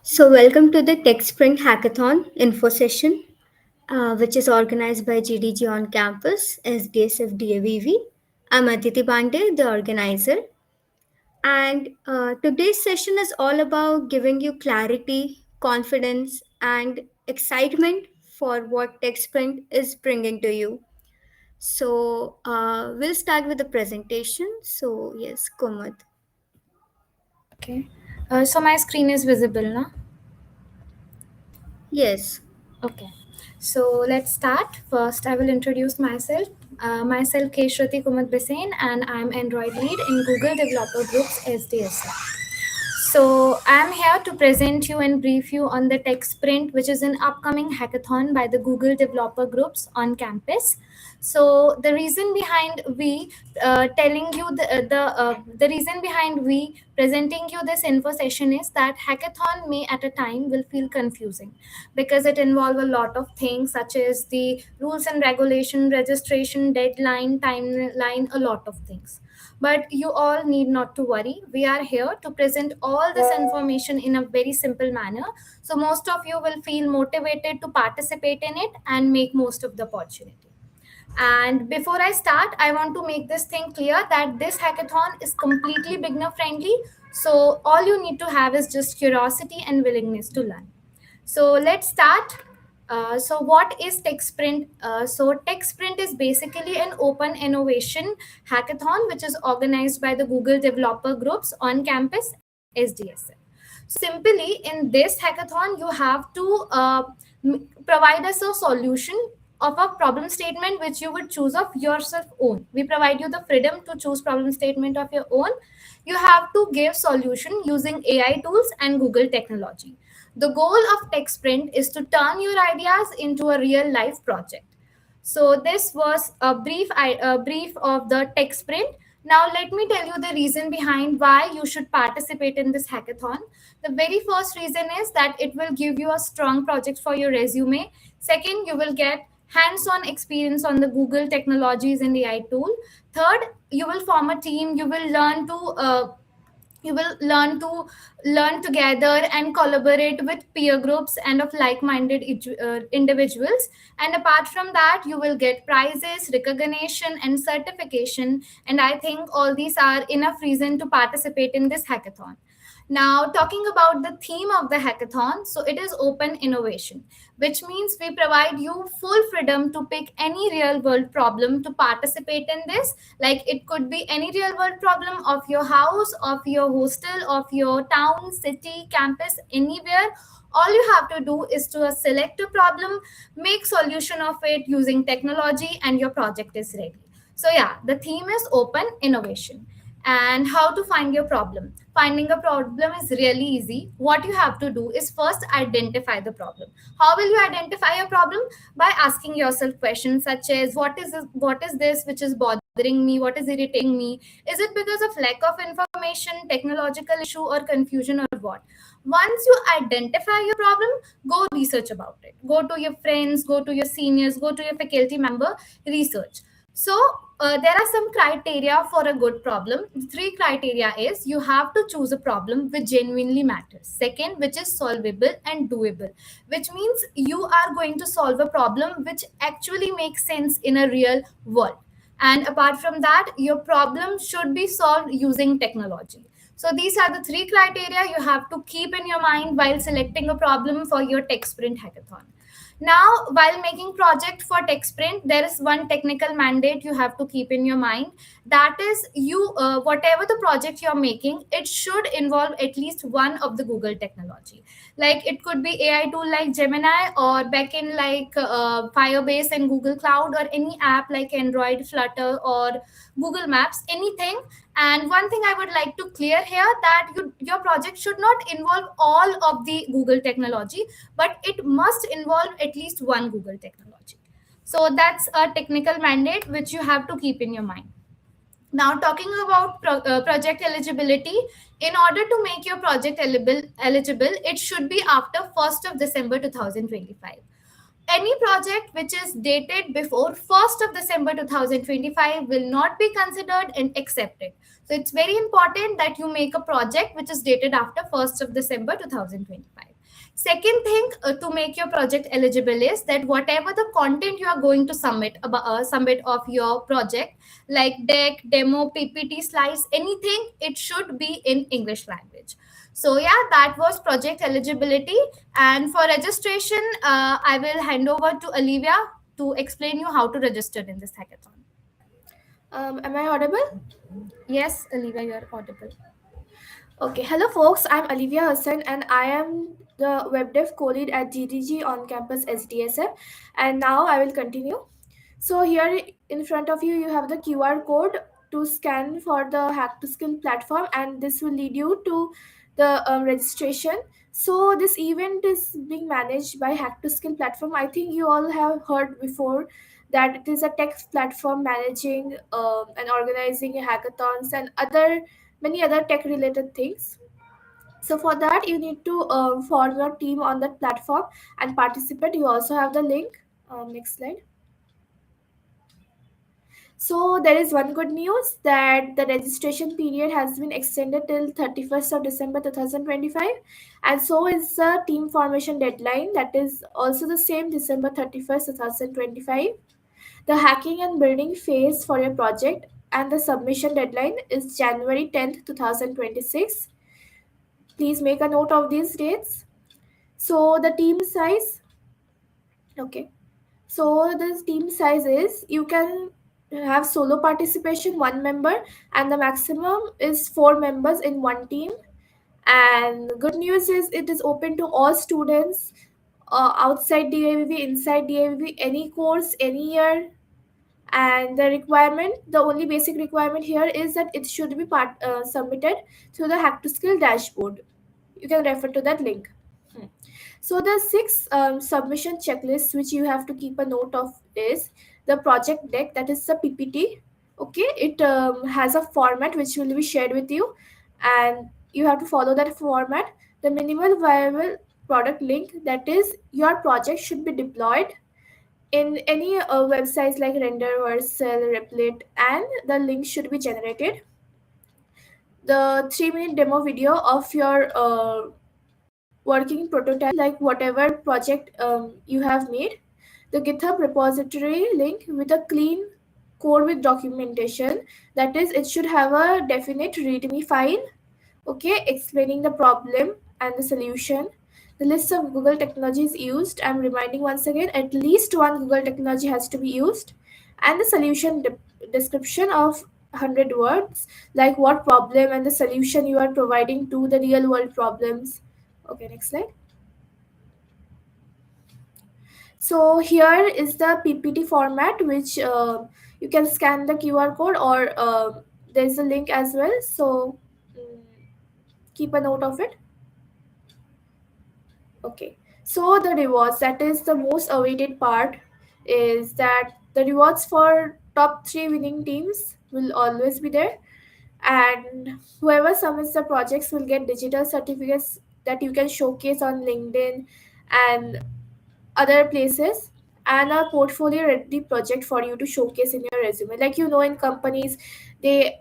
Welcome to the Tech Sprint Hackathon info session, which is organized by GDG on campus, SDSF DAVV. I'm Aditi Bande, the organizer, and today's session is all about giving you clarity, confidence, and excitement for what Tech Sprint is bringing to you. We'll start with the presentation. So, yes, Kumud. Okay. So my screen is visible now. Yes, Okay. So let's start. First, I will introduce myself. Myself, Keshwati Kumar Bisain, and I'm Android lead in Google Developer Group's SDSL. So I'm here to present you and brief you on the Tech Sprint, which is an upcoming hackathon by the Google Developer Groups on campus. So the reason behind we telling you the reason behind we presenting you this info session is that hackathon may at a time will feel confusing because it involve a lot of things such as the rules and regulation, registration, deadline, timeline, a lot of things. But you all need not to worry. We are here to present all this information in a very simple manner. So most of you will feel motivated to participate in it and make most of the opportunity. And before I start, I want to make this thing clear that this hackathon is completely beginner friendly. So all you need to have is just curiosity and willingness to learn. So let's start. What is Tech Sprint? Tech Sprint is basically an open innovation hackathon which is organized by the Google Developer Groups on campus SDSL. Simply, in this hackathon, you have to provide us a solution of a problem statement which you would choose of yourself own. We provide you the freedom to choose problem statement of your own. You have to give solution using AI tools and Google technology. The goal of TechSprint is to turn your ideas into a real life project. So this was a brief of the TechSprint. Now let me tell you the reason behind why you should participate in this hackathon. The very first reason is that it will give you a strong project for your resume. Second, you will get hands-on experience on the Google technologies and AI tool. Third, you will form a team. You will learn together and collaborate with peer groups and of like-minded individuals. And apart from that, you will get prizes, recognition, and certification. And I think all these are enough reason to participate in this hackathon. Now, talking about the theme of the hackathon, so it is open innovation, which means we provide you full freedom to pick any real world problem to participate in this. Like it could be any real world problem of your house, of your hostel, of your town, city, campus, anywhere. All you have to do is to select a problem, make solution of it using technology, and your project is ready. So yeah, the theme is open innovation. And how to find your problem. Finding a problem is really easy. What you have to do is first identify the problem. How will you identify a problem? By asking yourself questions such as what is this which is bothering me, what is irritating me, is it because of lack of information, technological issue, or confusion, or what? Once you identify your problem, go research about it. Go to your friends, go to your seniors, go to your faculty member, research. There are some criteria for a good problem. The three criteria is you have to choose a problem which genuinely matters. Second, which is solvable and doable, which means you are going to solve a problem which actually makes sense in a real world. And apart from that, your problem should be solved using technology. So these are the three criteria you have to keep in your mind while selecting a problem for your tech sprint hackathon. Now, while making project for TechSprint, there is one technical mandate you have to keep in your mind. That is, whatever the project you're making, it should involve at least one of the Google technology. Like it could be AI tool like Gemini, or backend like Firebase and Google Cloud, or any app like Android, Flutter, or Google Maps, anything. And one thing I would like to clear here that your project should not involve all of the Google technology, but it must involve at least one Google technology. So that's a technical mandate which you have to keep in your mind. Now, talking about project eligibility, in order to make your project eligible, it should be after 1st of December 2025. Any project which is dated before 1st of December 2025 will not be considered and accepted. So it's very important that you make a project which is dated after 1st of December 2025. Second thing to make your project eligible is that whatever the content you are going to submit of your project, like deck, demo, PPT, slides, anything, it should be in English language. So yeah, that was project eligibility. And for registration, I will hand over to Olivia to explain you how to register in this hackathon. Am I audible? Yes, Olivia, you are audible. Okay, hello folks, I'm Olivia Hassan and I am the web dev co-lead at GDG on campus SDSF, and now I will continue. So here in front of you, you have the QR code to scan for the Hack to Skill platform, and this will lead you to the registration. So this event is being managed by Hack to Skill platform. I think you all have heard before that it is a tech platform managing and organizing hackathons and other many other tech related things. So for that, you need to form your team on that platform and participate. You also have the link. Next slide. So there is one good news that the registration period has been extended till 31st of December 2025, and so is the team formation deadline, that is also the same December 31st 2025. The hacking and building phase for your project and the submission deadline is January 10th 2026. Please make a note of these dates. So the team size, okay. So the team size is, you can have solo participation, one member, and the maximum is four members in one team. And good news is it is open to all students outside DAVV, inside DAVV, any course, any year. And the requirement, the only basic requirement here is that it should be submitted through the Hack to Skill dashboard. You can refer to that link. So the six submission checklists which you have to keep a note of is the project deck, that is the PPT. Okay, it has a format which will be shared with you, and you have to follow that format. The minimal viable product link, that is your project should be deployed in any websites like Render, Vercel, Replit, and the link should be generated. The 3-minute demo video of your working prototype, like whatever project you have made. The GitHub repository link with a clean code with documentation, that is it should have a definite readme file, okay, explaining the problem and the solution. The list of Google technologies used, I'm reminding once again, at least one Google technology has to be used. And the solution description of 100 words, like what problem and the solution you are providing to the real world problems. Okay, next slide. So here is the PPT format, which you can scan the QR code, or there's a link as well. So keep a note of it. Okay. So the rewards, that is the most awaited part, is that the rewards for top 3 winning teams will always be there. And whoever submits the projects will get digital certificates that you can showcase on LinkedIn and other places, and a portfolio ready project for you to showcase in your resume. Like, in companies, they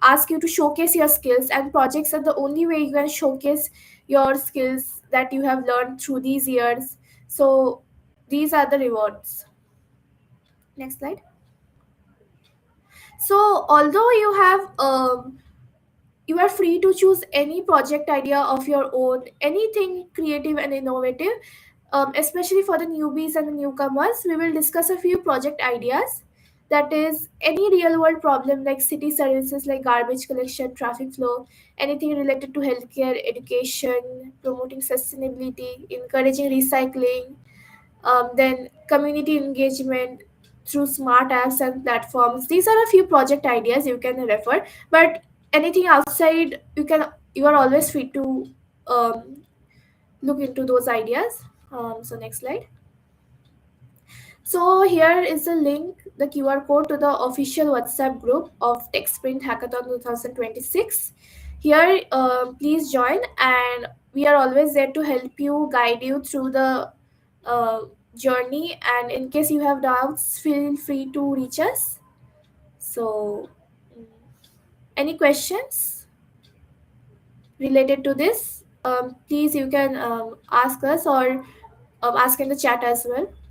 ask you to showcase your skills, and projects are the only way you can showcase your skills that you have learned through these years. So these are the rewards. Next slide. So although you are free to choose any project idea of your own, anything creative and innovative. Especially for the newbies and the newcomers, we will discuss a few project ideas. That is, any real world problem like city services like garbage collection, traffic flow, anything related to healthcare, education, promoting sustainability, encouraging recycling, then community engagement through smart apps and platforms. These are a few project ideas you can refer, but anything outside, you are always free to look into those ideas. So next slide. So here is the link, the QR code to the official WhatsApp group of TechSprint Hackathon 2026. Here, please join, and we are always there to help you, guide you through the uh, journey. And in case you have doubts, feel free to reach us. So, any questions related to this? please you can ask us or ask in the chat as well.